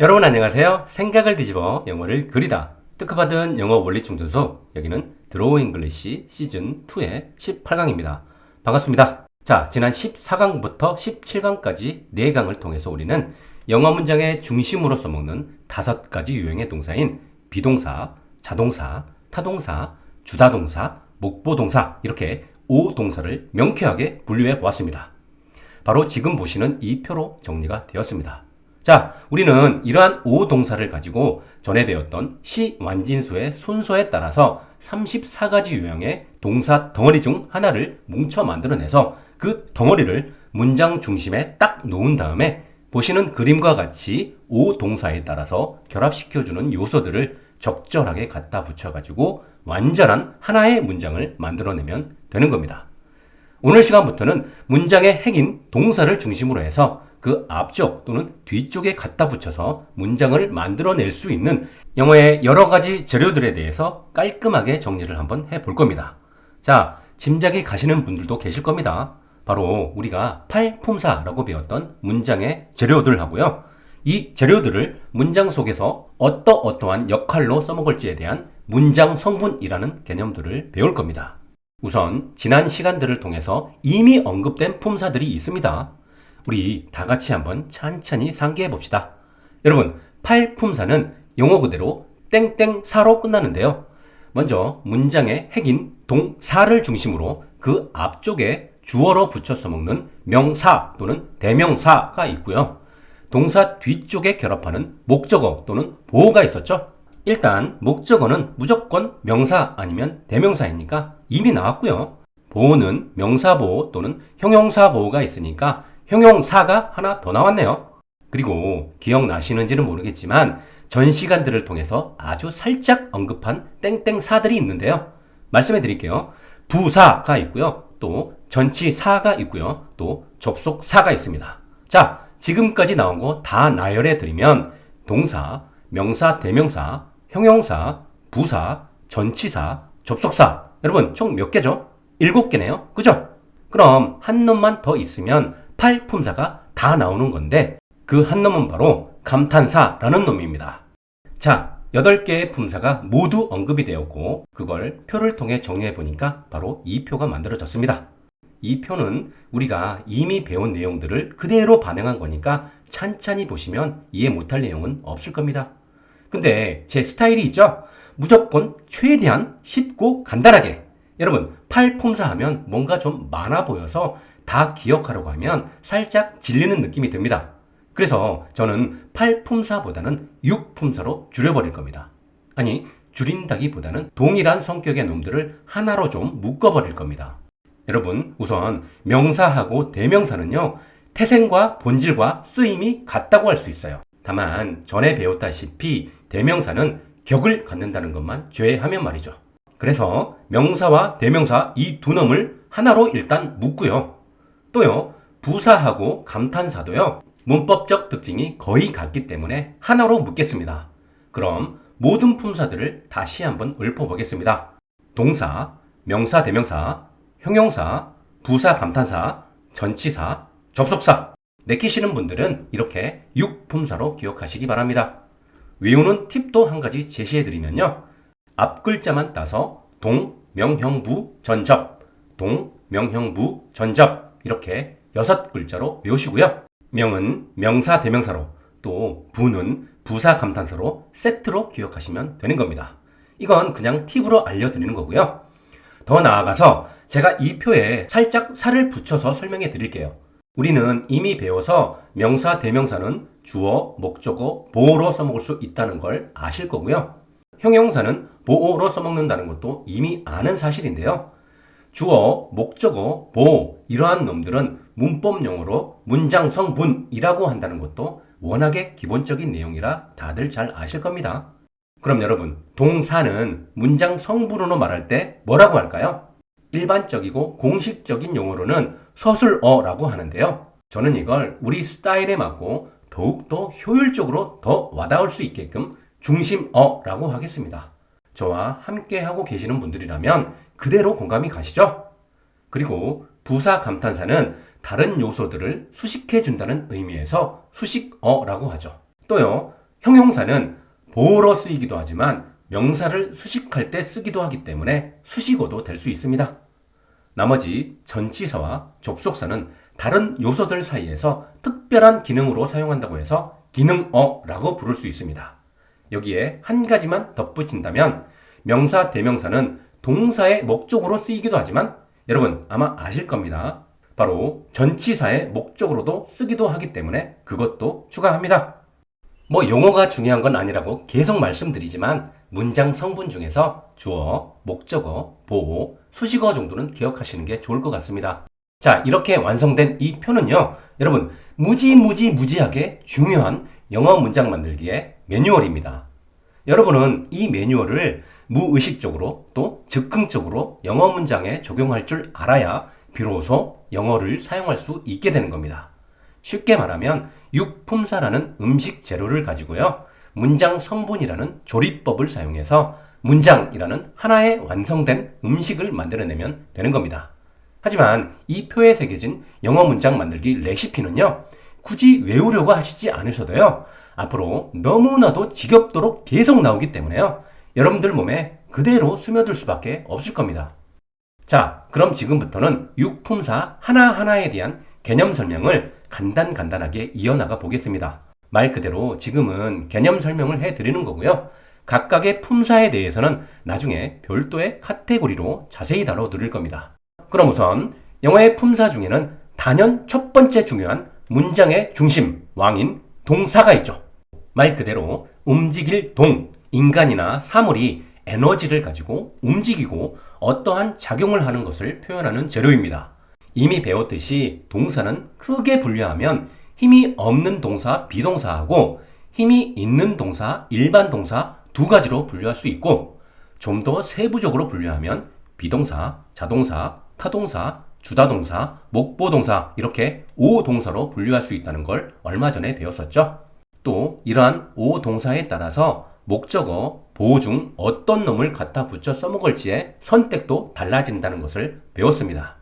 여러분 안녕하세요. 생각을 뒤집어 영어를 그리다. 특허받은 영어 원리 충전소, 여기는 드로우 잉글리시 시즌 2의 18강입니다. 반갑습니다. 자, 지난 14강부터 17강까지 4강을 통해서 우리는 영어 문장의 중심으로 써먹는 5가지 유형의 동사인 비동사, 자동사, 타동사, 주다동사, 목보동사, 이렇게 5동사를 명쾌하게 분류해 보았습니다. 바로 지금 보시는 이 표로 정리가 되었습니다. 자, 우리는 이러한 5동사를 가지고 전에 배웠던 시완진수의 순서에 따라서 34가지 유형의 동사 덩어리 중 하나를 뭉쳐 만들어내서 그 덩어리를 문장 중심에 딱 놓은 다음에 보시는 그림과 같이 5동사에 따라서 결합시켜주는 요소들을 적절하게 갖다 붙여가지고 완전한 하나의 문장을 만들어내면 되는 겁니다. 오늘 시간부터는 문장의 핵인 동사를 중심으로 해서 그 앞쪽 또는 뒤쪽에 갖다 붙여서 문장을 만들어낼 수 있는 영어의 여러 가지 재료들에 대해서 깔끔하게 정리를 한번 해볼 겁니다. 자, 짐작이 가시는 분들도 계실 겁니다. 바로 우리가 팔품사라고 배웠던 문장의 재료들 하고요. 이 재료들을 문장 속에서 어떠한 역할로 써먹을지에 대한 문장 성분이라는 개념들을 배울 겁니다. 우선 지난 시간들을 통해서 이미 언급된 품사들이 있습니다. 우리 다 같이 한번 천천히 상기해 봅시다. 여러분, 팔품사는 영어 그대로 땡땡사로 끝나는데요. 먼저 문장의 핵인 동사를 중심으로 그 앞쪽에 주어로 붙여 써먹는 명사 또는 대명사가 있고요. 동사 뒤쪽에 결합하는 목적어 또는 보어가 있었죠. 일단 목적어는 무조건 명사 아니면 대명사이니까 이미 나왔고요. 보어는 명사보호 또는 형용사보호가 있으니까 형용사가 하나 더 나왔네요. 그리고 기억나시는지는 모르겠지만 전 시간들을 통해서 아주 살짝 언급한 땡땡사들이 있는데요. 말씀해 드릴게요. 부사가 있고요. 또 전치사가 있고요. 또 접속사가 있습니다. 자, 지금까지 나온 거 다 나열해 드리면 동사, 명사, 대명사, 형용사, 부사, 전치사, 접속사. 여러분 총 몇 개죠? 7개네요. 그죠? 그럼 한 놈만 더 있으면 팔품사가 다 나오는 건데 그 한 놈은 바로 감탄사라는 놈입니다. 자, 8개의 품사가 모두 언급이 되었고 그걸 표를 통해 정리해 보니까 바로 이 표가 만들어졌습니다. 이 표는 우리가 이미 배운 내용들을 그대로 반영한 거니까 찬찬히 보시면 이해 못할 내용은 없을 겁니다. 근데 제 스타일이 있죠? 무조건 최대한 쉽고 간단하게. 여러분, 팔품사 하면 뭔가 좀 많아 보여서 다 기억하려고 하면 살짝 질리는 느낌이 듭니다. 그래서 저는 팔품사보다는 육품사로 줄여버릴 겁니다. 아니, 줄인다기보다는 동일한 성격의 놈들을 하나로 좀 묶어버릴 겁니다. 여러분, 우선 명사하고 대명사는요, 태생과 본질과 쓰임이 같다고 할 수 있어요. 다만 전에 배웠다시피 대명사는 격을 갖는다는 것만 제외하면 말이죠. 그래서 명사와 대명사 이 두 놈을 하나로 일단 묶고요. 또요, 부사하고 감탄사도요, 문법적 특징이 거의 같기 때문에 하나로 묶겠습니다. 그럼 모든 품사들을 다시 한번 읊어보겠습니다. 동사, 명사, 대명사, 형용사, 부사, 감탄사, 전치사, 접속사. 내키시는 분들은 이렇게 6품사로 기억하시기 바랍니다. 외우는 팁도 한 가지 제시해드리면요. 앞 글자만 따서 동, 명, 형, 부, 전접, 동, 명, 형, 부, 전접 이렇게 6글자로 외우시고요. 명은 명사, 대명사로 또 부는 부사, 감탄사로 세트로 기억하시면 되는 겁니다. 이건 그냥 팁으로 알려드리는 거고요. 더 나아가서 제가 이 표에 살짝 살을 붙여서 설명해 드릴게요. 우리는 이미 배워서 명사, 대명사는 주어, 목적어, 보어로 써먹을 수 있다는 걸 아실 거고요. 형용사는 보어로 써먹는다는 것도 이미 아는 사실인데요. 주어, 목적어, 보어 이러한 놈들은 문법용어로 문장 성분이라고 한다는 것도 워낙에 기본적인 내용이라 다들 잘 아실 겁니다. 그럼 여러분, 동사는 문장 성분으로 말할 때 뭐라고 할까요? 일반적이고 공식적인 용어로는 서술어라고 하는데요. 저는 이걸 우리 스타일에 맞고 더욱더 효율적으로 더 와닿을 수 있게끔 중심어라고 하겠습니다. 저와 함께 하고 계시는 분들이라면 그대로 공감이 가시죠? 그리고 부사 감탄사는 다른 요소들을 수식해 준다는 의미에서 수식어라고 하죠. 또요, 형용사는 보어로 쓰이기도 하지만 명사를 수식할 때 쓰기도 하기 때문에 수식어도 될 수 있습니다. 나머지 전치사와 접속사는 다른 요소들 사이에서 특별한 기능으로 사용한다고 해서 기능어라고 부를 수 있습니다. 여기에 한 가지만 덧붙인다면 명사, 대명사는 동사의 목적으로 쓰이기도 하지만 여러분 아마 아실 겁니다. 바로 전치사의 목적으로도 쓰기도 하기 때문에 그것도 추가합니다. 영어가 중요한 건 아니라고 계속 말씀드리지만 문장 성분 중에서 주어, 목적어, 보어, 수식어 정도는 기억하시는 게 좋을 것 같습니다. 자, 이렇게 완성된 이 표는요, 여러분 무지하게 중요한 영어 문장 만들기의 매뉴얼입니다. 여러분은 이 매뉴얼을 무의식적으로 또 즉흥적으로 영어 문장에 적용할 줄 알아야 비로소 영어를 사용할 수 있게 되는 겁니다. 쉽게 말하면 육품사라는 음식 재료를 가지고요, 문장 성분이라는 조리법을 사용해서 문장이라는 하나의 완성된 음식을 만들어내면 되는 겁니다. 하지만 이 표에 새겨진 영어 문장 만들기 레시피는요, 굳이 외우려고 하시지 않으셔도요, 앞으로 너무나도 지겹도록 계속 나오기 때문에요, 여러분들 몸에 그대로 스며들 수밖에 없을 겁니다. 자, 그럼 지금부터는 육품사 하나하나에 대한 개념 설명을 간단하게 이어나가 보겠습니다. 말 그대로 지금은 개념 설명을 해드리는 거고요. 각각의 품사에 대해서는 나중에 별도의 카테고리로 자세히 다뤄드릴 겁니다. 그럼 우선 영어의 품사 중에는 단연 첫 번째 중요한 문장의 중심, 왕인 동사가 있죠. 말 그대로 움직일 동, 인간이나 사물이 에너지를 가지고 움직이고 어떠한 작용을 하는 것을 표현하는 재료입니다. 이미 배웠듯이 동사는 크게 분류하면 힘이 없는 동사 비동사하고 힘이 있는 동사 일반 동사 두 가지로 분류할 수 있고, 좀 더 세부적으로 분류하면 비동사, 자동사, 타동사, 주다동사, 목보동사 이렇게 5동사로 분류할 수 있다는 걸 얼마 전에 배웠었죠. 또 이러한 5동사에 따라서 목적어, 보어 중 어떤 놈을 갖다 붙여 써먹을지의 선택도 달라진다는 것을 배웠습니다.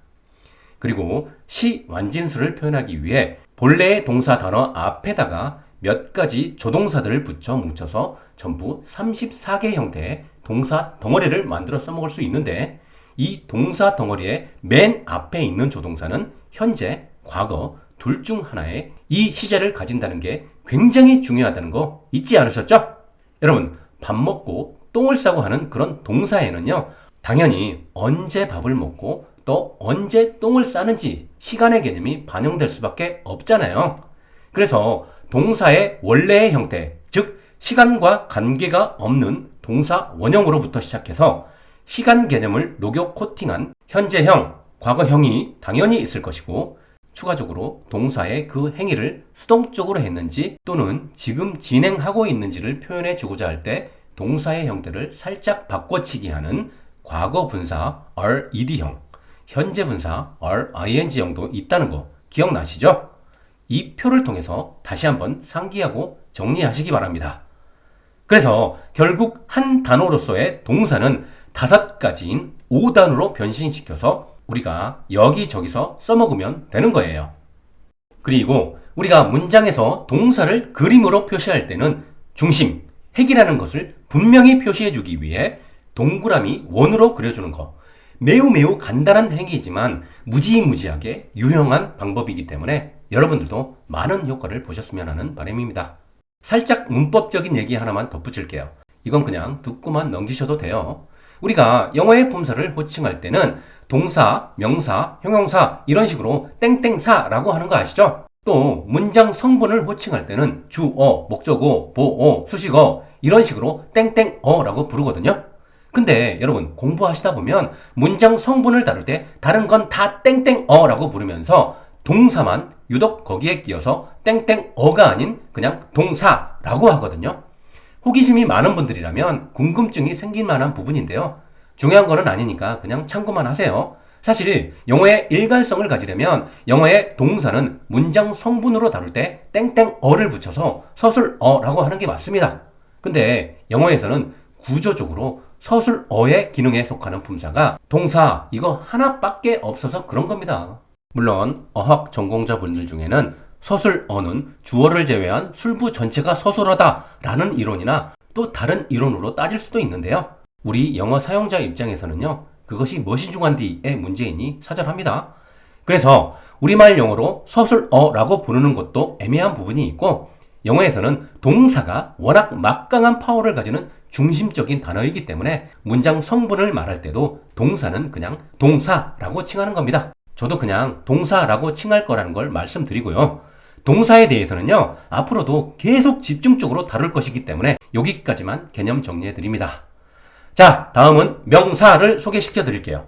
그리고 시 완진수를 표현하기 위해 본래의 동사 단어 앞에다가 몇 가지 조동사들을 붙여 뭉쳐서 전부 34개 형태의 동사 덩어리를 만들어 써먹을 수 있는데, 이 동사 덩어리의 맨 앞에 있는 조동사는 현재, 과거 둘 중 하나의 이 시제를 가진다는 게 굉장히 중요하다는 거 잊지 않으셨죠? 여러분, 밥 먹고 똥을 싸고 하는 그런 동사에는요, 당연히 언제 밥을 먹고 또 언제 똥을 싸는지 시간의 개념이 반영될 수밖에 없잖아요. 그래서 동사의 원래의 형태, 즉 시간과 관계가 없는 동사 원형으로부터 시작해서 시간 개념을 녹여 코팅한 현재형, 과거형이 당연히 있을 것이고, 추가적으로 동사의 그 행위를 수동적으로 했는지 또는 지금 진행하고 있는지를 표현해 주고자 할 때 동사의 형태를 살짝 바꿔치기 하는 과거 분사 RED형, 현재 분사 RING형도 있다는 거 기억나시죠? 이 표를 통해서 다시 한번 상기하고 정리하시기 바랍니다. 그래서 결국 한 단어로서의 동사는 5가지인 5단으로 변신시켜서 우리가 여기저기서 써먹으면 되는 거예요. 그리고 우리가 문장에서 동사를 그림으로 표시할 때는 중심, 핵이라는 것을 분명히 표시해주기 위해 동그라미 원으로 그려주는 거, 매우 간단한 행위이지만 무지하게 유용한 방법이기 때문에 여러분들도 많은 효과를 보셨으면 하는 바람입니다. 살짝 문법적인 얘기 하나만 덧붙일게요. 이건 그냥 듣고만 넘기셔도 돼요. 우리가 영어의 품사를 호칭할 때는 동사, 명사, 형용사 이런 식으로 땡땡사라고 하는 거 아시죠? 또 문장 성분을 호칭할 때는 주어, 목적어, 보어, 수식어 이런 식으로 땡땡어라고 부르거든요. 근데 여러분 공부하시다 보면 문장 성분을 다룰 때 다른 건 다 땡땡어라고 부르면서 동사만 유독 거기에 끼어서 땡땡어가 아닌 그냥 동사라고 하거든요. 호기심이 많은 분들이라면 궁금증이 생길 만한 부분인데요. 중요한 거는 아니니까 그냥 참고만 하세요. 사실 영어의 일관성을 가지려면 영어의 동사는 문장 성분으로 다룰 때 땡땡어를 붙여서 서술어라고 하는 게 맞습니다. 근데 영어에서는 구조적으로 서술어의 기능에 속하는 품사가 동사 이거 하나밖에 없어서 그런 겁니다. 물론 어학 전공자분들 중에는 서술어는 주어를 제외한 술부 전체가 서술어다라는 이론이나 또 다른 이론으로 따질 수도 있는데요. 우리 영어 사용자 입장에서는요, 그것이 무엇이 중요한디의 문제이니 사절합니다. 그래서 우리말 영어로 서술어라고 부르는 것도 애매한 부분이 있고, 영어에서는 동사가 워낙 막강한 파워를 가지는 중심적인 단어이기 때문에 문장 성분을 말할 때도 동사는 그냥 동사라고 칭하는 겁니다. 저도 그냥 동사라고 칭할 거라는 걸 말씀드리고요. 동사에 대해서는요, 앞으로도 계속 집중적으로 다룰 것이기 때문에 여기까지만 개념 정리해 드립니다. 자, 다음은 명사를 소개시켜 드릴게요.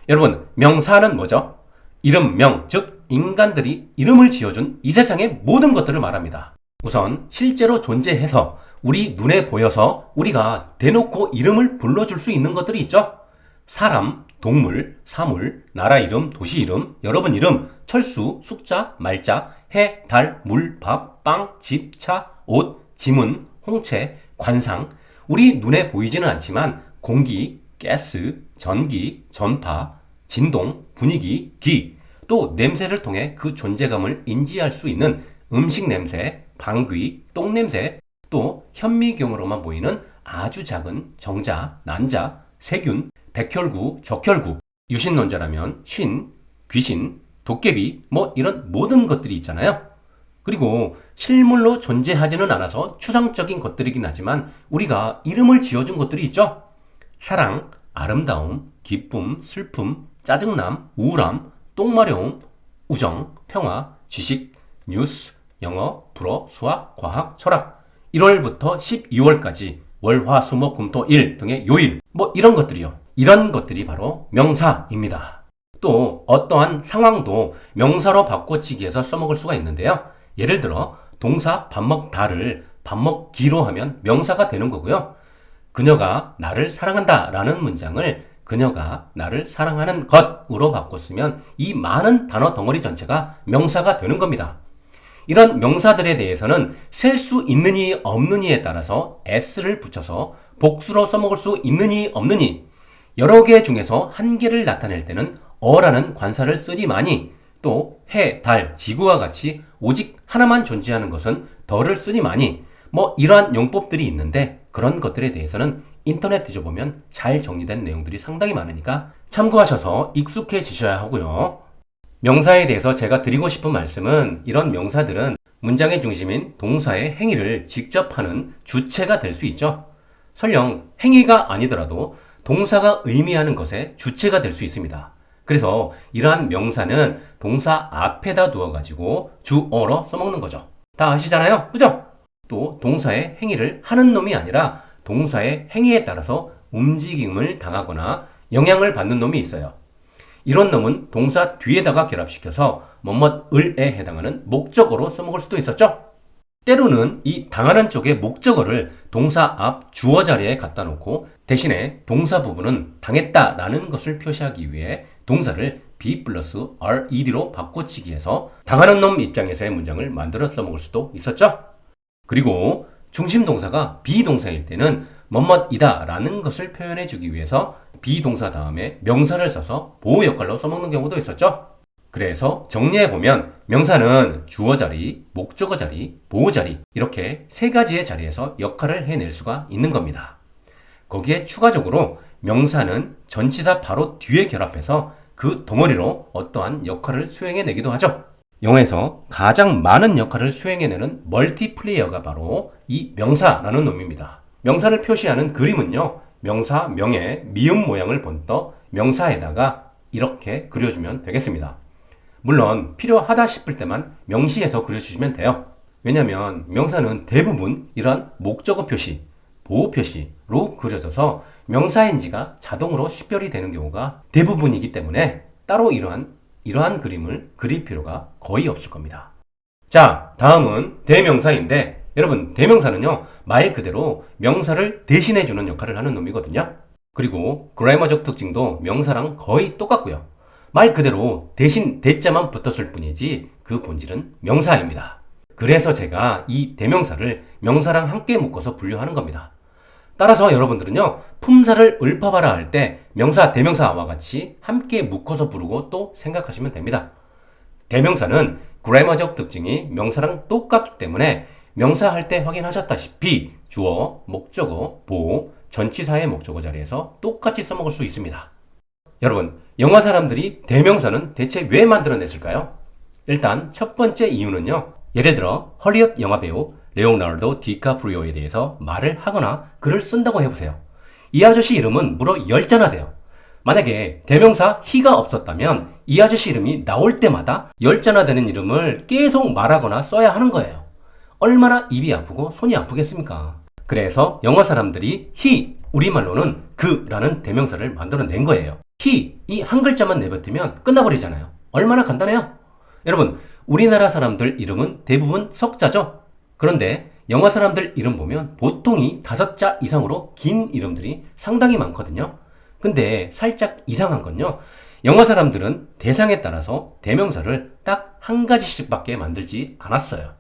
여러분, 명사는 뭐죠? 이름명, 즉 인간들이 이름을 지어준 이 세상의 모든 것들을 말합니다. 우선 실제로 존재해서 우리 눈에 보여서 우리가 대놓고 이름을 불러줄 수 있는 것들이 있죠. 사람, 동물, 사물, 나라 이름, 도시 이름, 여러분 이름, 철수, 숫자, 말자, 해, 달, 물, 밥, 빵, 집, 차, 옷, 지문, 홍채, 관상. 우리 눈에 보이지는 않지만 공기, 가스, 전기, 전파, 진동, 분위기, 기, 또 냄새를 통해 그 존재감을 인지할 수 있는 음식 냄새, 방귀, 똥 냄새, 또 현미경으로만 보이는 아주 작은 정자, 난자, 세균, 백혈구, 적혈구, 유신론자라면 쉰, 귀신, 도깨비, 뭐 이런 모든 것들이 있잖아요. 그리고 실물로 존재하지는 않아서 추상적인 것들이긴 하지만 우리가 이름을 지어준 것들이 있죠. 사랑, 아름다움, 기쁨, 슬픔, 짜증남, 우울함, 똥마려움, 우정, 평화, 지식, 뉴스, 영어, 불어, 수학, 과학, 철학. 1월부터 12월까지 월, 화, 수, 목, 금, 토, 일 등의 요일, 뭐 이런 것들이요. 이런 것들이 바로 명사입니다. 또 어떠한 상황도 명사로 바꿔치기해서 써먹을 수가 있는데요. 예를 들어 동사 밥 먹다를 밥 먹기로 하면 명사가 되는 거고요. 그녀가 나를 사랑한다 라는 문장을 그녀가 나를 사랑하는 것으로 바꿨으면 이 많은 단어 덩어리 전체가 명사가 되는 겁니다. 이런 명사들에 대해서는 셀 수 있느니 없느니에 따라서 s를 붙여서 복수로 써먹을 수 있느니 없느니, 여러 개 중에서 한 개를 나타낼 때는 어라는 관사를 쓰지만이, 또 해, 달, 지구와 같이 오직 하나만 존재하는 것은 더를 쓰지만이, 뭐 이러한 용법들이 있는데 그런 것들에 대해서는 인터넷 뒤져보면 잘 정리된 내용들이 상당히 많으니까 참고하셔서 익숙해지셔야 하고요. 명사에 대해서 제가 드리고 싶은 말씀은, 이런 명사들은 문장의 중심인 동사의 행위를 직접 하는 주체가 될 수 있죠. 설령 행위가 아니더라도 동사가 의미하는 것의 주체가 될 수 있습니다. 그래서 이러한 명사는 동사 앞에다 두어가지고 주어로 써먹는 거죠. 다 아시잖아요? 그죠? 또 동사의 행위를 하는 놈이 아니라 동사의 행위에 따라서 움직임을 당하거나 영향을 받는 놈이 있어요. 이런 놈은 동사 뒤에다가 결합시켜서 뭐뭇을에 해당하는 목적어로 써먹을 수도 있었죠. 때로는 이 당하는 쪽의 목적어를 동사 앞 주어 자리에 갖다 놓고 대신에 동사 부분은 당했다라는 것을 표시하기 위해 동사를 be 플러스 red로 바꿔치기해서 당하는 놈 입장에서의 문장을 만들어 써먹을 수도 있었죠. 그리고 중심 동사가 비동사일 때는 뭐뭇이다 라는 것을 표현해 주기 위해서 비동사 다음에 명사를 써서 보호 역할로 써먹는 경우도 있었죠. 그래서 정리해보면 명사는 주어 자리, 목적어 자리, 보호 자리, 이렇게 세 가지의 자리에서 역할을 해낼 수가 있는 겁니다. 거기에 추가적으로 명사는 전치사 바로 뒤에 결합해서 그 덩어리로 어떠한 역할을 수행해내기도 하죠. 영어에서 가장 많은 역할을 수행해내는 멀티플레이어가 바로 이 명사라는 놈입니다. 명사를 표시하는 그림은요, 명사 명의 미음 모양을 본떠 명사에다가 이렇게 그려주면 되겠습니다. 물론 필요하다 싶을 때만 명시해서 그려주시면 돼요. 왜냐하면 명사는 대부분 이러한 목적어 표시, 보호 표시로 그려져서 명사인지가 자동으로 식별이 되는 경우가 대부분이기 때문에 따로 이러한 그림을 그릴 필요가 거의 없을 겁니다. 자, 다음은 대명사인데, 여러분 대명사는요 말 그대로 명사를 대신해주는 역할을 하는 놈이거든요. 그리고 그래머적 특징도 명사랑 거의 똑같고요. 말 그대로 대신 대자만 붙었을 뿐이지 그 본질은 명사입니다. 그래서 제가 이 대명사를 명사랑 함께 묶어서 분류하는 겁니다. 따라서 여러분들은요 품사를 읊어봐라 할 때 명사, 대명사와 같이 함께 묶어서 부르고 또 생각하시면 됩니다. 대명사는 그래머적 특징이 명사랑 똑같기 때문에 명사 할 때 확인하셨다시피 주어, 목적어, 보호, 전치사의 목적어 자리에서 똑같이 써먹을 수 있습니다. 여러분, 영화 사람들이 대명사는 대체 왜 만들어냈을까요? 일단 첫 번째 이유는요. 예를 들어 헐리우드 영화배우 레오나르도 디카프리오에 대해서 말을 하거나 글을 쓴다고 해보세요. 이 아저씨 이름은 무려 10자나 돼요. 만약에 대명사 he가 없었다면 이 아저씨 이름이 나올 때마다 10자나 되는 이름을 계속 말하거나 써야 하는 거예요. 얼마나 입이 아프고 손이 아프겠습니까? 그래서 영어 사람들이 he, 우리말로는 그라는 대명사를 만들어낸 거예요. he, 이 한 글자만 내뱉으면 끝나버리잖아요. 얼마나 간단해요? 여러분, 우리나라 사람들 이름은 대부분 석자죠? 그런데 영어 사람들 이름 보면 보통이 5자 이상으로 긴 이름들이 상당히 많거든요. 근데 살짝 이상한 건요. 영어 사람들은 대상에 따라서 대명사를 딱 한 가지씩밖에 만들지 않았어요.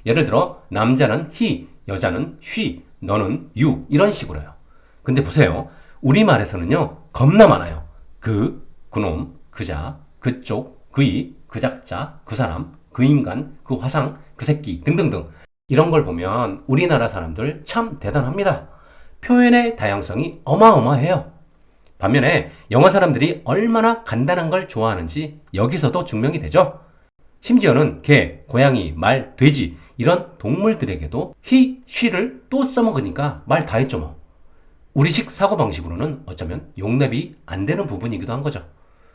예를 들어 남자는 he, 여자는 she, 너는 you 이런 식으로요. 근데 보세요. 우리말에서는요. 겁나 많아요. 그, 그놈, 그자, 그쪽, 그이, 그 작자, 그 사람, 그 인간, 그 화상, 그 새끼 등등등 이런 걸 보면 우리나라 사람들 참 대단합니다. 표현의 다양성이 어마어마해요. 반면에 영어 사람들이 얼마나 간단한 걸 좋아하는지 여기서도 증명이 되죠. 심지어는 개, 고양이, 말, 돼지 이런 동물들에게도 he, she를 또 써먹으니까 말 다 했죠 뭐. 우리식 사고방식으로는 어쩌면 용납이 안 되는 부분이기도 한 거죠.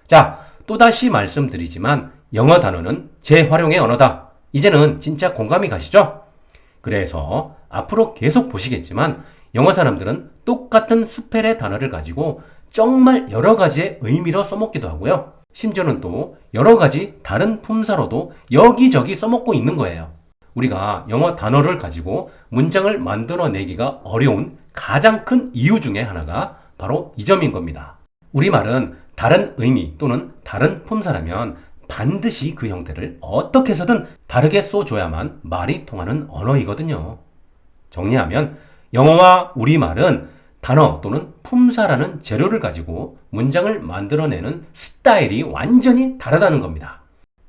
자, 또다시 말씀드리지만 영어 단어는 재활용의 언어다. 이제는 진짜 공감이 가시죠? 그래서 앞으로 계속 보시겠지만 영어 사람들은 똑같은 스펠의 단어를 가지고 정말 여러 가지의 의미로 써먹기도 하고요. 심지어는 또 여러 가지 다른 품사로도 여기저기 써먹고 있는 거예요. 우리가 영어 단어를 가지고 문장을 만들어내기가 어려운 가장 큰 이유 중에 하나가 바로 이 점인 겁니다. 우리말은 다른 의미 또는 다른 품사라면 반드시 그 형태를 어떻게 해서든 다르게 써줘야만 말이 통하는 언어이거든요. 정리하면 영어와 우리말은 단어 또는 품사라는 재료를 가지고 문장을 만들어내는 스타일이 완전히 다르다는 겁니다.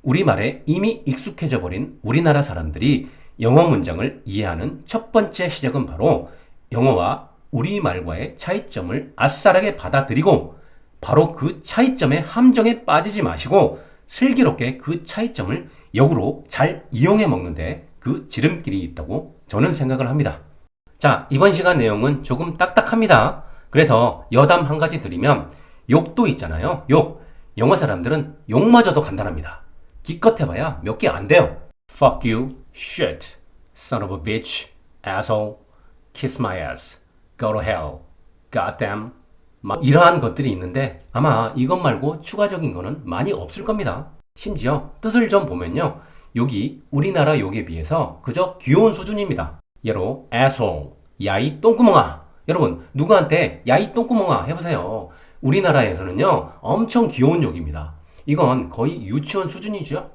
우리말에 이미 익숙해져 버린 우리나라 사람들이 영어 문장을 이해하는 첫 번째 시작은 바로 영어와 우리말과의 차이점을 아싸라게 받아들이고 바로 그 차이점의 함정에 빠지지 마시고 슬기롭게 그 차이점을 역으로 잘 이용해 먹는데 그 지름길이 있다고 저는 생각을 합니다. 자, 이번 시간 내용은 조금 딱딱합니다. 그래서 여담 한 가지 드리면 욕도 있잖아요. 욕. 영어 사람들은 욕마저도 간단합니다. 기껏 해봐야 몇 개 안 돼요. Fuck you, shit, son of a bitch, asshole, kiss my ass, go to hell, goddamn. 막 이러한 것들이 있는데 아마 이것 말고 추가적인 거는 많이 없을 겁니다. 심지어 뜻을 좀 보면요. 욕이 우리나라 욕에 비해서 그저 귀여운 수준입니다. 예로 asshole, 야이 똥구멍아. 여러분 누구한테 야이 똥구멍아 해보세요. 우리나라에서는요 엄청 귀여운 욕입니다. 이건 거의 유치원 수준이죠.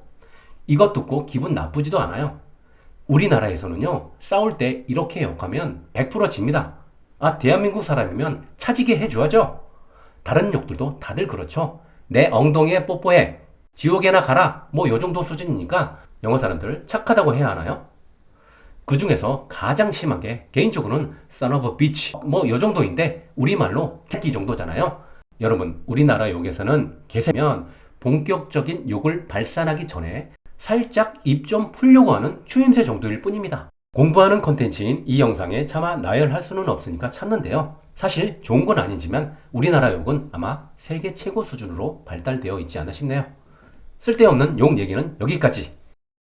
이것 듣고 기분 나쁘지도 않아요. 우리나라에서는요 싸울 때 이렇게 욕하면 100% 집니다. 아, 대한민국 사람이면 차지게 해줘야죠. 다른 욕들도 다들 그렇죠. 내 엉덩이에 뽀뽀해, 지옥에나 가라, 뭐 요 정도 수준이니까 영어 사람들 착하다고 해야 하나요? 그 중에서 가장 심하게 개인적으로는 son of a bitch 뭐 요 정도인데 우리말로 새끼 정도잖아요. 여러분 우리나라 욕에서는 개세면 본격적인 욕을 발산하기 전에 살짝 입 좀 풀려고 하는 추임새 정도일 뿐입니다. 공부하는 컨텐츠인 이 영상에 차마 나열할 수는 없으니까 참는데요. 사실 좋은 건 아니지만 우리나라 욕은 아마 세계 최고 수준으로 발달되어 있지 않나 싶네요. 쓸데없는 욕 얘기는 여기까지.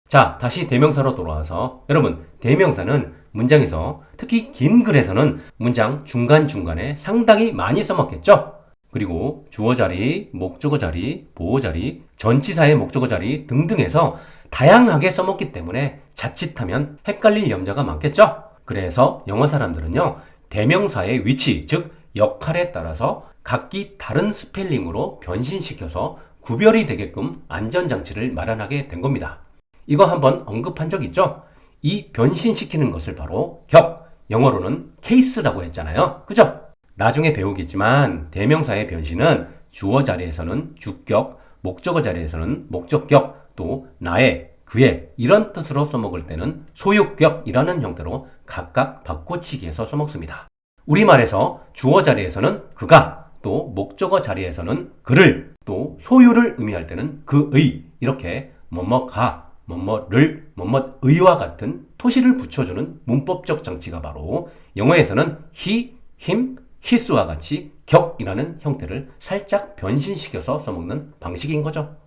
자, 다시 대명사로 돌아와서 여러분 대명사는 문장에서 특히 긴 글에서는 문장 중간중간에 상당히 많이 써먹겠죠? 그리고 주어 자리, 목적어 자리, 보호 자리, 전치사의 목적어 자리 등등에서 다양하게 써먹기 때문에 자칫하면 헷갈릴 염려가 많겠죠? 그래서 영어 사람들은요, 대명사의 위치, 즉 역할에 따라서 각기 다른 스펠링으로 변신시켜서 구별이 되게끔 안전장치를 마련하게 된 겁니다. 이거 한번 언급한 적 있죠? 이 변신시키는 것을 바로 격, 영어로는 케이스라고 했잖아요. 그죠? 나중에 배우겠지만 대명사의 변신은 주어 자리에서는 주격, 목적어 자리에서는 목적격, 또 나의, 그의 이런 뜻으로 써먹을 때는 소유격이라는 형태로 각각 바꿔치기해서 써먹습니다. 우리말에서 주어 자리에서는 그가, 또 목적어 자리에서는 그를, 또 소유를 의미할 때는 그의, 이렇게 뭐뭐가, 뭐뭐를, 뭐뭐의와 같은 토시를 붙여주는 문법적 장치가 바로 영어에서는 he, him, his와 같이 격이라는 형태를 살짝 변신시켜서 써먹는 방식인 거죠.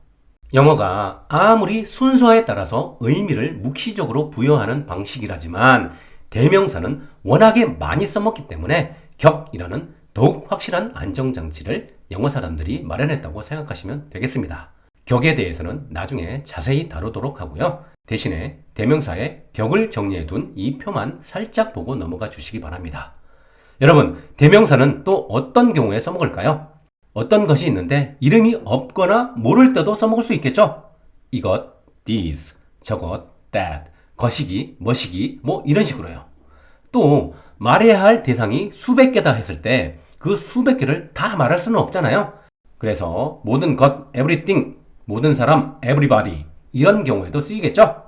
영어가 아무리 순서에 따라서 의미를 묵시적으로 부여하는 방식이라지만 대명사는 워낙에 많이 써먹기 때문에 격이라는 더욱 확실한 안정장치를 영어 사람들이 마련했다고 생각하시면 되겠습니다. 격에 대해서는 나중에 자세히 다루도록 하고요. 대신에 대명사의 격을 정리해둔 이 표만 살짝 보고 넘어가 주시기 바랍니다. 여러분, 대명사는 또 어떤 경우에 써먹을까요? 어떤 것이 있는데 이름이 없거나 모를 때도 써먹을 수 있겠죠? 이것, this, 저것, that, 것이기, 뭐시기, 뭐 이런 식으로요. 또 말해야 할 대상이 수백 개다 했을 때 그 수백 개를 다 말할 수는 없잖아요. 그래서 모든 것, everything, 모든 사람, everybody 이런 경우에도 쓰이겠죠?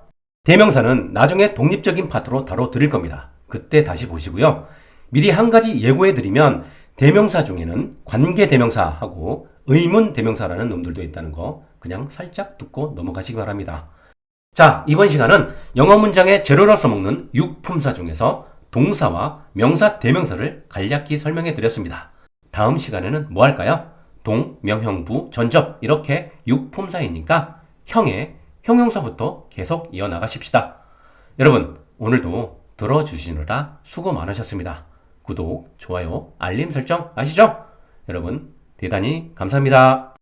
대명사는 나중에 독립적인 파트로 다뤄드릴 겁니다. 그때 다시 보시고요. 미리 한 가지 예고해드리면 대명사 중에는 관계 대명사하고 의문 대명사라는 놈들도 있다는 거 그냥 살짝 듣고 넘어가시기 바랍니다. 자, 이번 시간은 영어 문장의 재료로 써먹는 육품사 중에서 동사와 명사 대명사를 간략히 설명해 드렸습니다. 다음 시간에는 뭐 할까요? 동, 명형부, 전접 이렇게 육품사이니까 형의 형용사부터 계속 이어나가십시다. 여러분, 오늘도 들어주시느라 수고 많으셨습니다. 구독, 좋아요, 알림 설정 아시죠? 여러분, 대단히 감사합니다.